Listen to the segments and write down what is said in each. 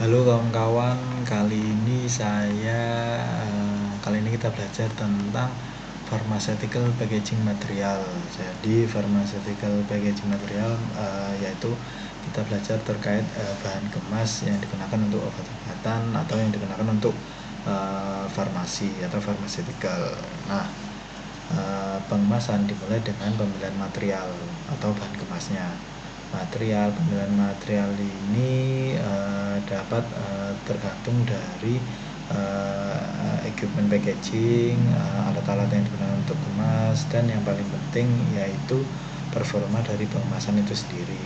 Halo kawan-kawan, kali ini kita belajar tentang pharmaceutical packaging material. Jadi pharmaceutical packaging material yaitu kita belajar terkait bahan kemas yang digunakan untuk obat-obatan atau yang digunakan untuk farmasi atau pharmaceutical. Nah, pengemasan dimulai dengan pemilihan material atau bahan kemasnya. Pemilihan material ini dapat tergantung dari equipment packaging, alat-alat yang digunakan untuk kemas, dan yang paling penting yaitu performa dari pengemasan itu sendiri.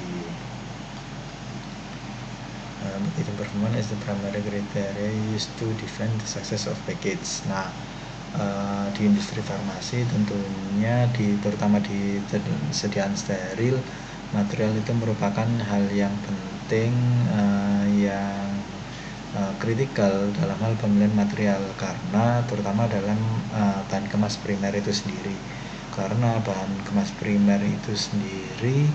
Packaging performance is the primary criteria used to define the success of package. Nah, di industri farmasi tentunya terutama di sediaan steril, material itu merupakan hal yang penting yang kritikal dalam hal pemilihan material, karena terutama dalam bahan kemas primer itu sendiri, karena bahan kemas primer itu sendiri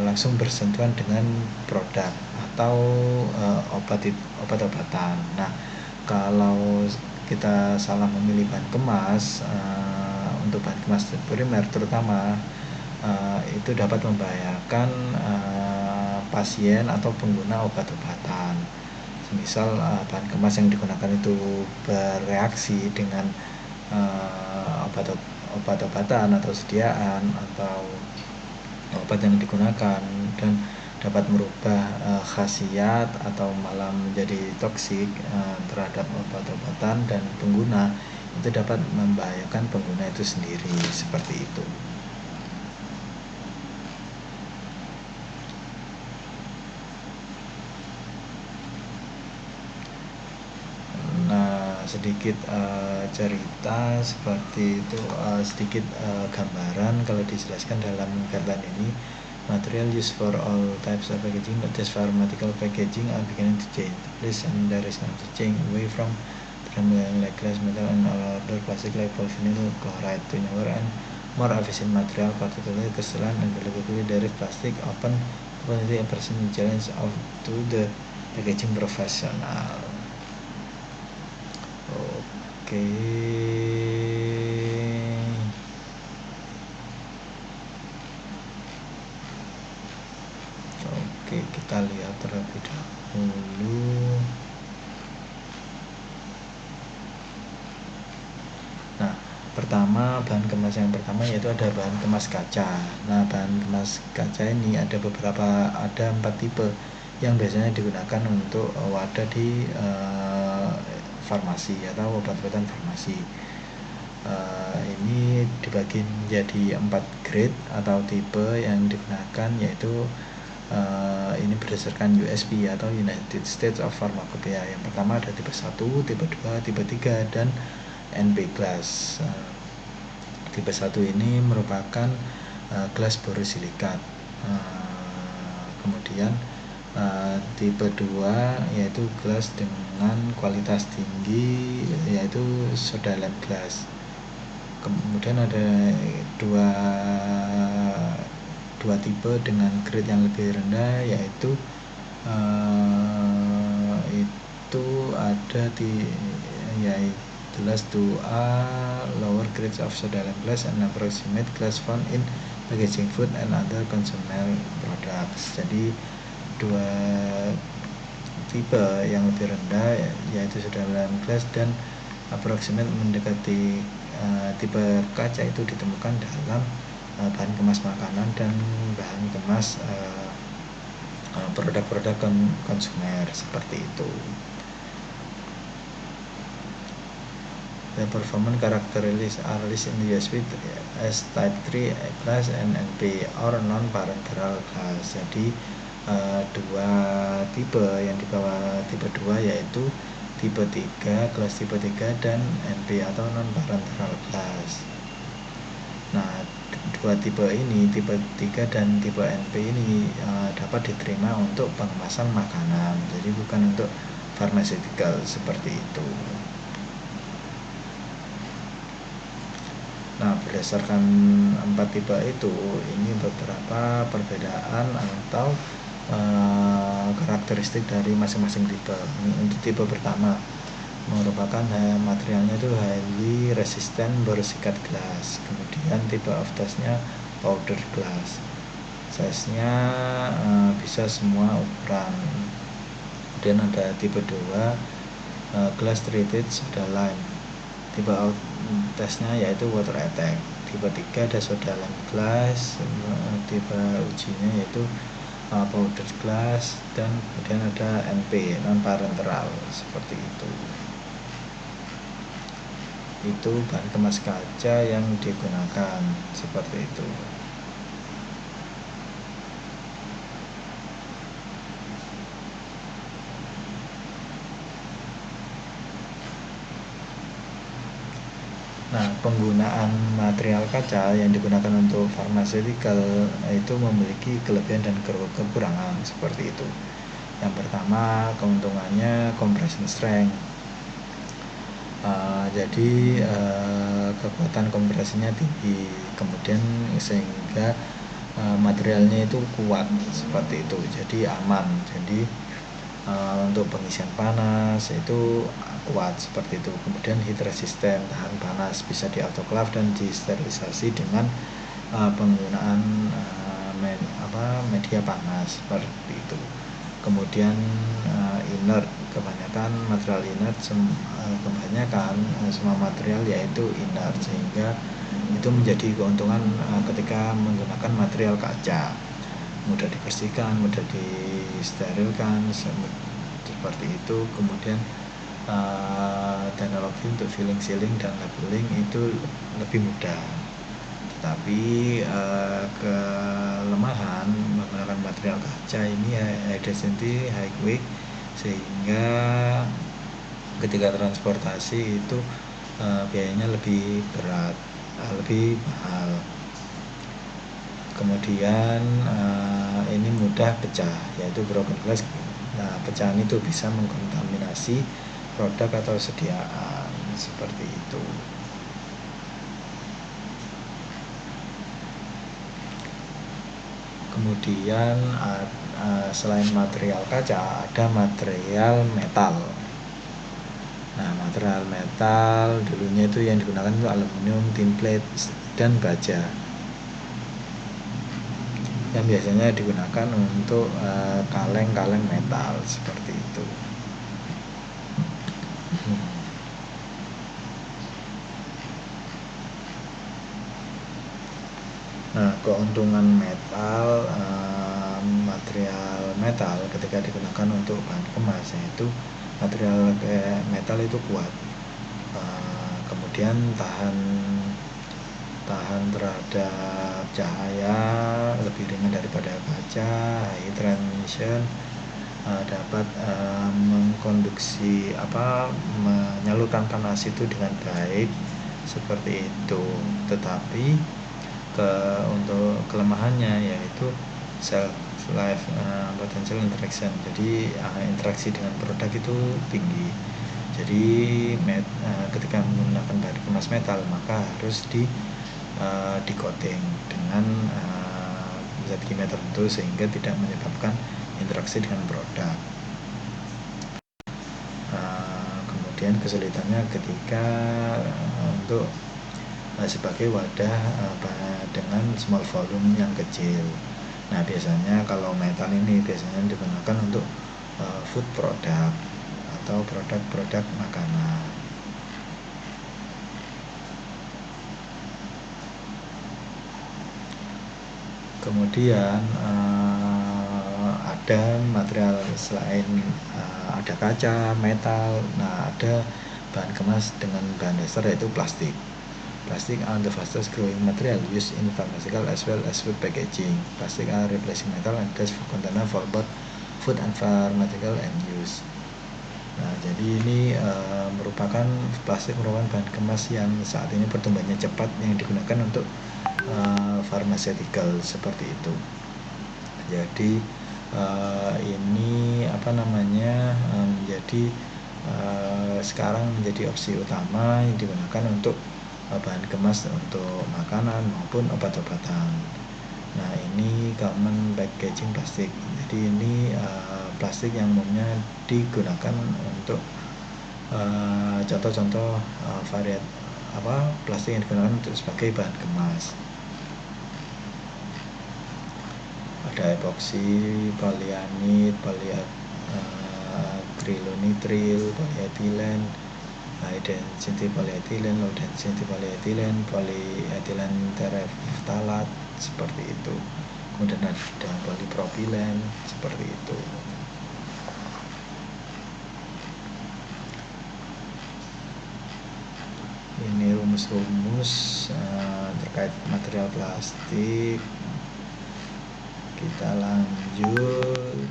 langsung bersentuhan dengan produk atau obat-obatan. Nah, kalau kita salah memilih bahan kemas untuk bahan kemas primer terutama, itu dapat membahayakan pasien atau pengguna obat-obatan. Misal bahan kemas yang digunakan itu bereaksi dengan obat-obatan atau sediaan atau obat yang digunakan dan dapat merubah khasiat atau malah menjadi toksik terhadap obat-obatan dan pengguna, itu dapat membahayakan pengguna itu sendiri, seperti itu. Nah, sedikit cerita seperti itu, sedikit gambaran kalau dijelaskan dalam guideline ini. Material used for all types of packaging, not just pharmaceutical packaging, are beginning to change. Please, and there is going to change away from like glass, metal, and all other plastic like polyvinyl chloride to newer and more efficient material, particularly crystalline and relatively direct plastic, open a personal challenge to the packaging professional. Oke. Oke, kita lihat terlebih dahulu. Nah, pertama, bahan kemas yang pertama yaitu ada bahan kemas kaca. Nah, bahan kemas kaca ini ada 4 tipe yang biasanya digunakan untuk wadah di farmasi atau obat-obatan farmasi. Ini dibagi menjadi 4 grade atau tipe yang digunakan, yaitu ini berdasarkan USP atau United States of Pharmacopoeia. Yang pertama ada tipe 1, tipe 2, tipe 3, dan NP glass. Tipe 1 ini merupakan gelas borosilikat. Kemudian tipe 2 yaitu gelas dengan kualitas tinggi, yaitu soda lem glass. Kemudian ada dua tipe dengan grade yang lebih rendah, yaitu ada glass 2A, lower grades of soda lem glass and approximate glass found in packaging food and other consumer products. Jadi dua tipe yang lebih rendah yaitu soda lem glass dan approximate mendekati tipe kaca itu ditemukan dalam bahan kemas makanan dan bahan kemas produk-produk konsumer, seperti itu. The performance characteristics are listed in the USP as type 3 class and NP or non-parenteral class. Jadi dua tipe yang di bawah tipe 2 yaitu tipe 3, kelas tipe 3, dan NP atau non-parenteral class. Nah, dua tipe ini, tipe 3 dan tipe NP ini dapat diterima untuk pengemasan makanan, jadi bukan untuk pharmaceutical, seperti itu. Nah, berdasarkan 4 tipe itu, ini beberapa perbedaan atau karakteristik dari masing-masing tipe. Untuk tipe pertama merupakan materialnya itu highly resistant borosilicate glass. Kemudian tipe of testnya powder glass. Size-nya bisa semua ukuran. Kemudian ada tipe 2 glass treated soda lime. Tipe out testnya yaitu water attack. Tipe 3 ada soda lime glass. Tipe ujinya yaitu powder glass, dan kemudian ada NP non parenteral seperti itu. Itu bahan kemas kaca yang digunakan seperti itu. Nah, penggunaan material kaca yang digunakan untuk pharmaceutical itu memiliki kelebihan dan kekurangan seperti itu. Yang pertama, keuntungannya compression strength. Jadi kekuatan kompresinya tinggi, kemudian sehingga materialnya itu kuat seperti itu, jadi aman. Jadi untuk pengisian panas itu kuat seperti itu. Kemudian heat resistant, tahan panas, bisa di autoclave dan disterilisasi dengan penggunaan media panas seperti itu. Kemudian inert, kebanyakan material inert, kebanyakan semua material yaitu inert, sehingga itu menjadi keuntungan ketika menggunakan material kaca. Mudah dibersihkan, mudah disterilkan seperti itu. Kemudian teknologi untuk filling, sealing, dan labeling itu lebih mudah. Tetapi kelemahan menggunakan material kaca ini high density, high weight, sehingga ketika transportasi itu biayanya lebih berat, lebih mahal. Kemudian ini mudah pecah, yaitu broken glass. Nah, pecahan itu bisa mengkontaminasi produk atau sediaan seperti itu. Kemudian selain material kaca, ada material metal. Nah, material metal dulunya itu yang digunakan itu aluminium, tin plate, dan baja, yang biasanya digunakan untuk kaleng-kaleng metal seperti itu. Nah, keuntungan material metal ketika digunakan untuk bahan kemas, yaitu material metal itu kuat, kemudian tahan terhadap cahaya, lebih ringan daripada kaca, high transmission, dapat mengkonduksi menyalurkan panas itu dengan baik seperti itu. Tetapi untuk kelemahannya yaitu self life potential interaction. Jadi interaksi dengan produk itu tinggi. Jadi ketika menggunakan bahan kemas metal, maka harus di coating dengan zat kimia tertentu sehingga tidak menyebabkan interaksi dengan produk. Kemudian kesulitannya ketika untuk sebagai wadah dengan small volume yang kecil. Nah, biasanya kalau metal ini biasanya digunakan untuk food product atau produk-produk makanan. Kemudian ada material selain ada kaca, metal. Nah, ada bahan kemas dengan bahan dasar yaitu plastik. Plastic are the fastest growing material used in pharmaceutical as well as food packaging. Plastic are replacing metal and glass container for both food and pharmaceutical end use. Nah, jadi ini plastik merupakan bahan kemas yang saat ini pertumbuhannya cepat, yang digunakan untuk pharmaceutical seperti itu. Jadi ini menjadi sekarang menjadi opsi utama yang digunakan untuk bahan kemas untuk makanan maupun obat-obatan. Nah, ini common packaging plastik. Jadi ini plastik yang umumnya digunakan untuk contoh-contoh plastik yang digunakan untuk sebagai bahan kemas. Ada epoksi, poliamid, akrilonitril, polyethylene, high density polyethylene, low density polyethylene, polyethylene terephthalate, seperti itu. Kemudian ada polipropilen, seperti itu. Ini rumus-rumus terkait material plastik. Kita lanjut.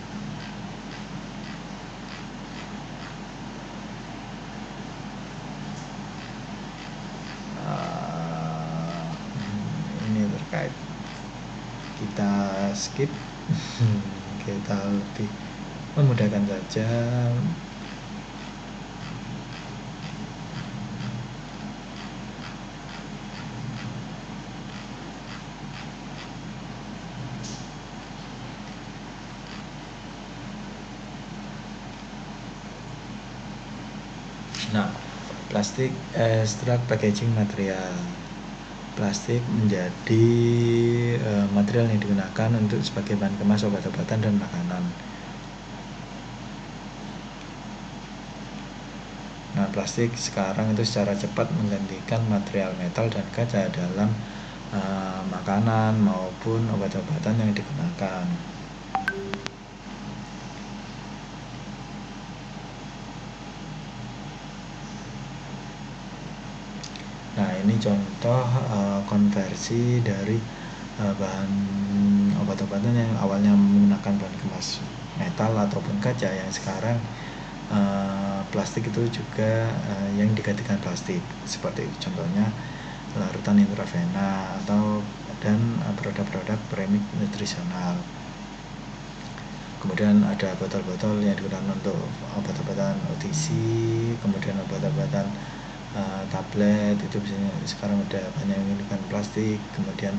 Ini terkait, kita skip. Kita lebih memudahkan saja. Nah, plastik extract packaging material. Plastik menjadi material yang digunakan untuk sebagai bahan kemas obat-obatan dan makanan. Nah, plastik sekarang itu secara cepat menggantikan material metal dan kaca dalam makanan maupun obat-obatan yang digunakan. Nah, ini contoh konversi dari bahan obat-obatan yang awalnya menggunakan bahan kemas metal ataupun kaca, yang sekarang plastik itu juga yang digantikan plastik. Seperti contohnya larutan intravena dan produk-produk premix nutrisional. Kemudian ada botol-botol yang digunakan untuk obat-obatan OTC, kemudian obat-obatan tablet, itu biasanya sekarang udah banyak yang menggunakan plastik. Kemudian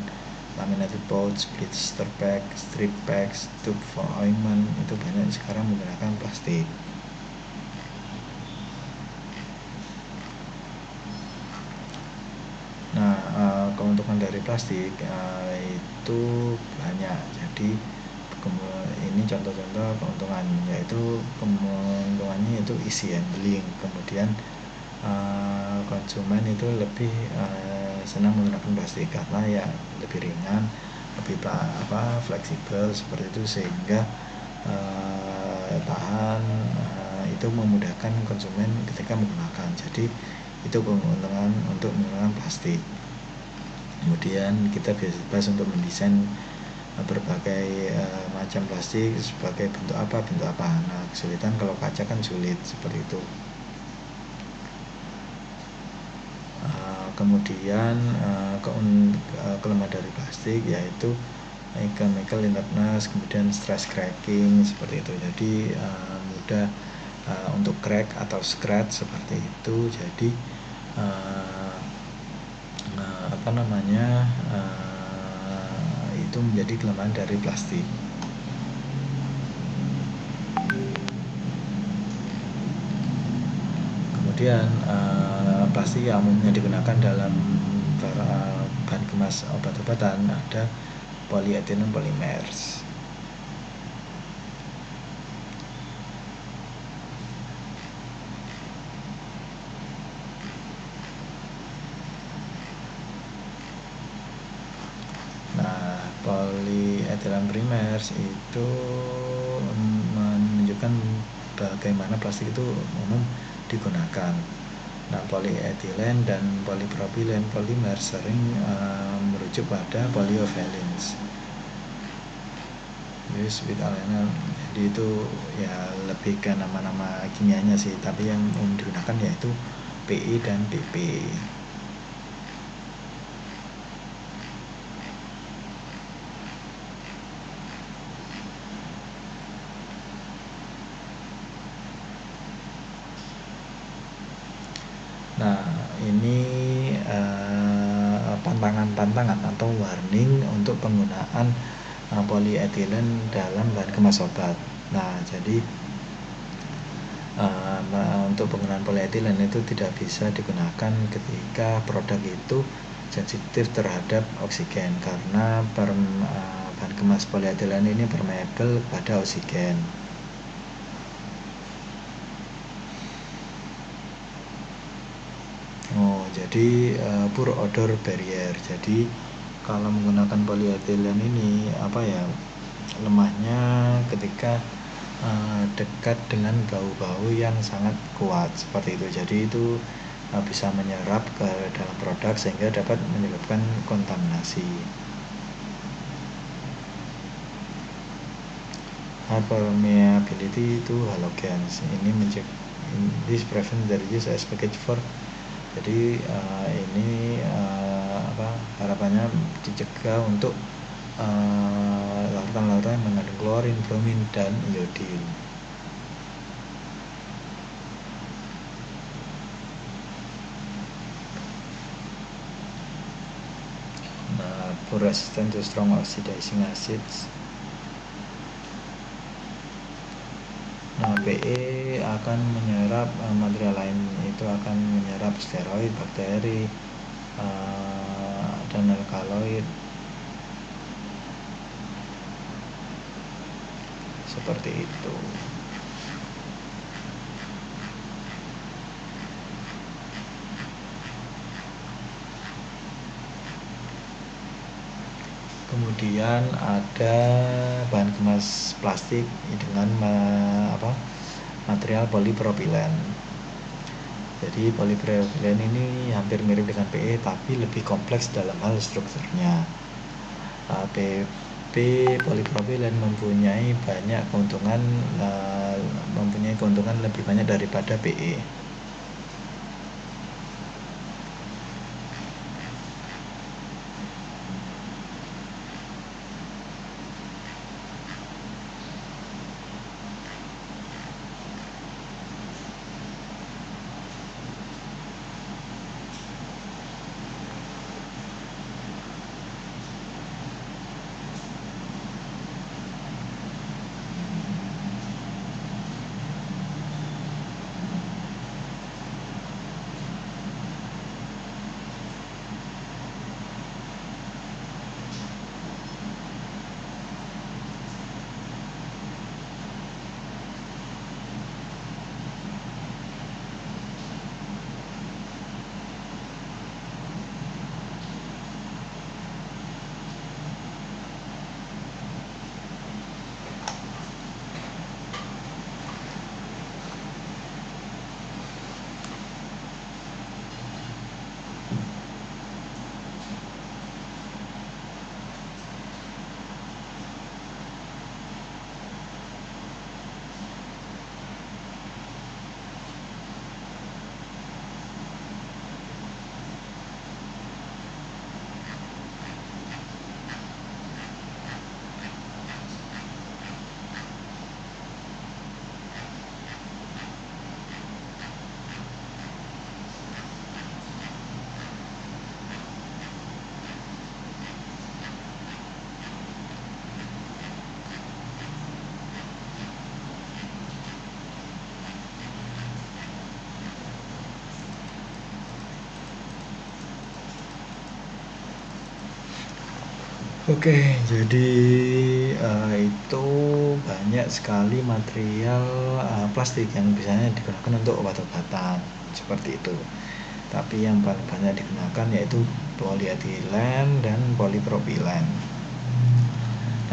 laminated pouch, blister pack, strip packs, tube for ointment, itu banyak sekarang menggunakan plastik. Nah, keuntungan dari plastik itu banyak. Jadi ini contoh-contoh keuntungan, yaitu keuntungannya itu easy handling. Kemudian konsumen itu lebih senang menggunakan plastik karena ya lebih ringan, lebih fleksibel seperti itu, sehingga tahan, itu memudahkan konsumen ketika menggunakan. Jadi itu keuntungan untuk menggunakan plastik. Kemudian kita bebas untuk mendesain berbagai macam plastik sebagai bentuk apa. Nah, kesulitan kalau kaca kan sulit, seperti itu. Kemudian kelemahan dari plastik yaitu chemical inertness, kemudian stress cracking, seperti itu. Jadi mudah untuk crack atau scratch, seperti itu. Jadi itu menjadi kelemahan dari plastik. Kemudian plastik yang umumnya digunakan dalam bahan kemas obat-obatan ada polyethylene polymers. Nah, polyethylene polymers itu menunjukkan bagaimana plastik itu umum digunakan. Nah, polyethylene dan polypropylene polimer sering merujuk pada polyolefins. With alene, jadi itu ya lebih ke nama-nama kimianya sih, tapi yang umum digunakan yaitu PE dan PP. Nah, ini pantangan atau warning untuk penggunaan polyethylene dalam bahan kemas obat. Nah, jadi untuk penggunaan polietilen itu tidak bisa digunakan ketika produk itu sensitif terhadap oksigen karena bahan kemas polietilen ini permeable pada oksigen. Jadi poor odor barrier. Jadi kalau menggunakan polietilen ini lemahnya ketika dekat dengan bau-bau yang sangat kuat seperti itu. Jadi itu bisa menyerap ke dalam produk sehingga dapat menyebabkan kontaminasi. High permeability to halogens ini this prevent the use as package for. Jadi ini harapannya dicegah untuk larutan-larutan yang mengandung klorin, bromin, dan iodin. Poor resistant to strong oxidizing acids. PE akan menyerap material lain, itu akan menyerap steroid, bakteri, dan alkaloid seperti itu. Kemudian ada bahan kemas plastik dengan material polipropilen. Jadi polipropilen ini hampir mirip dengan PE tapi lebih kompleks dalam hal strukturnya. PP polipropilen mempunyai keuntungan lebih banyak daripada PE. Oke, jadi itu banyak sekali material plastik yang biasanya digunakan untuk obat-obatan seperti itu. Tapi yang paling banyak digunakan yaitu polietilen dan polipropilen.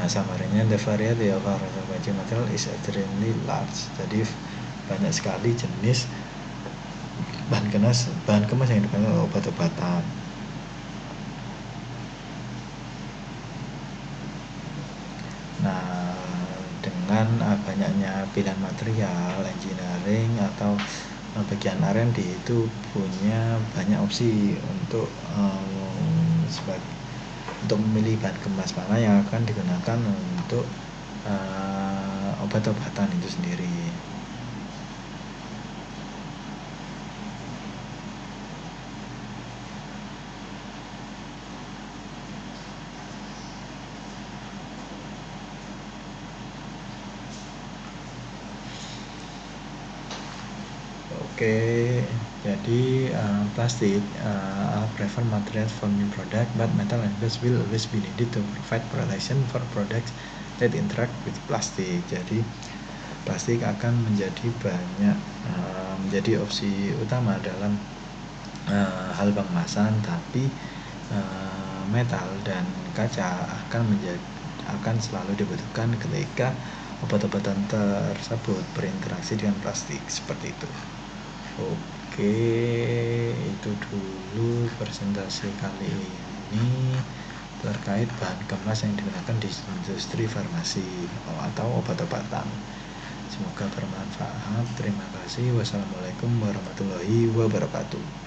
Nah, summarynya the variety of packaging material is extremely large. Jadi banyak sekali jenis bahan kemas yang digunakan untuk obat-obatan. Nah, dengan banyaknya pilihan material, engineering atau bagian R&D itu punya banyak opsi untuk memilih bahan kemas mana yang akan digunakan untuk obat-obatan itu sendiri. Oke, jadi plastik prefer materials for new product, but metal and glass will always be needed to provide protection for products that interact with plastik. Jadi plastik akan menjadi opsi utama dalam hal pengemasan, tapi metal dan kaca akan selalu dibutuhkan ketika obat-obatan tersebut berinteraksi dengan plastik, seperti itu. Oke, itu dulu presentasi kali ini terkait bahan kemas yang digunakan di industri farmasi atau obat-obatan. Semoga bermanfaat. Terima kasih. Wassalamualaikum warahmatullahi wabarakatuh.